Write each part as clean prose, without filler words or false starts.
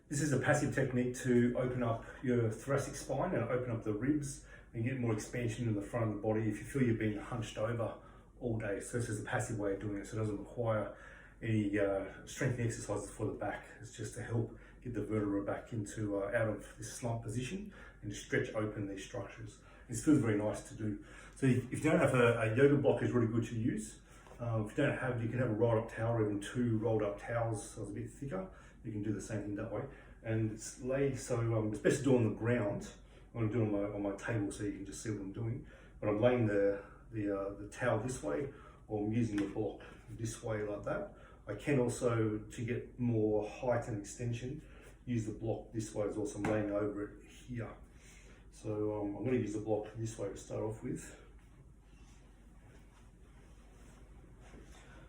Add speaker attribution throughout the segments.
Speaker 1: This is a passive technique to open up your thoracic spine and open up the ribs and get more expansion in the front of the body if you feel you've been hunched over all day. So this is a passive way of doing it, so it doesn't require any strengthening exercises for the back. It's just to help get the vertebra back into out of this slump position and to stretch open these structures. This feels very nice to do. So if you don't have a yoga block, is really good to use. If you don't have, you can have a rolled up towel or even 2 rolled up towels, so it's a bit thicker. You can do the same thing that way. And it's laid, so it's best to do on the ground. I'm going to do it on my table so you can just see what I'm doing. But I'm laying the towel this way, or I'm using the block this way like that. I can also, to get more height and extension, use the block this way as well. So I'm laying over it here. So I'm going to use the block this way to start off with.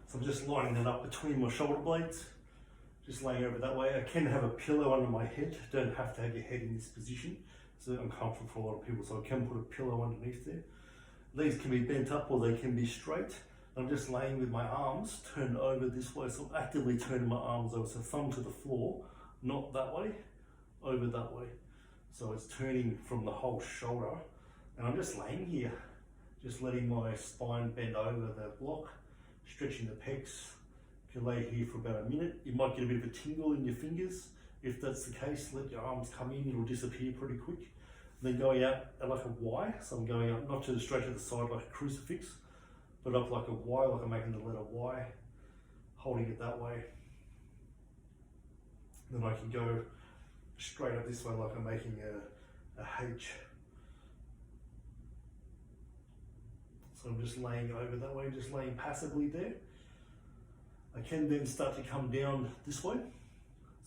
Speaker 1: So I'm just lining it up between my shoulder blades, just laying over that way. I can have a pillow under my head. Don't have to have your head in this position. It's uncomfortable for a lot of people, so I can put a pillow underneath there. These can be bent up or they can be straight. I'm just laying with my arms turned over this way, so I'm actively turning my arms over, so thumb to the floor, not that way, over that way. So it's turning from the whole shoulder, and I'm just laying here, just letting my spine bend over the block, stretching the pecs. You can lay here for about a minute. You might get a bit of a tingle in your fingers. If that's the case, let your arms come in, it'll disappear pretty quick. And then going out like a Y, so I'm going up not to straight to the side like a crucifix, but up like a Y, like I'm making the letter Y, holding it that way. Then I can go straight up this way like I'm making a H. So I'm just laying over that way, just laying passively there. I can then start to come down this way.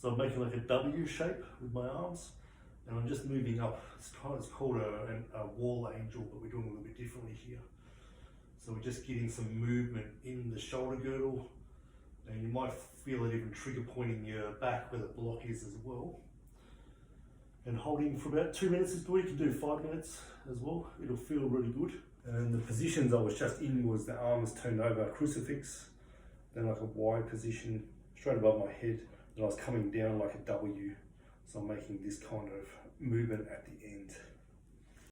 Speaker 1: So I'm making like a W shape with my arms, and I'm just moving up. It's called a wall angel, but we're doing a little bit differently here. So we're just getting some movement in the shoulder girdle, and you might feel it even trigger pointing your back where the block is as well. And holding for about 2 minutes is good. You can do 5 minutes as well. It'll feel really good. And the positions I was just in was the arms turned over, crucifix, then like a Y position, straight above my head. Then I was coming down like a W. So I'm making this kind of movement at the end.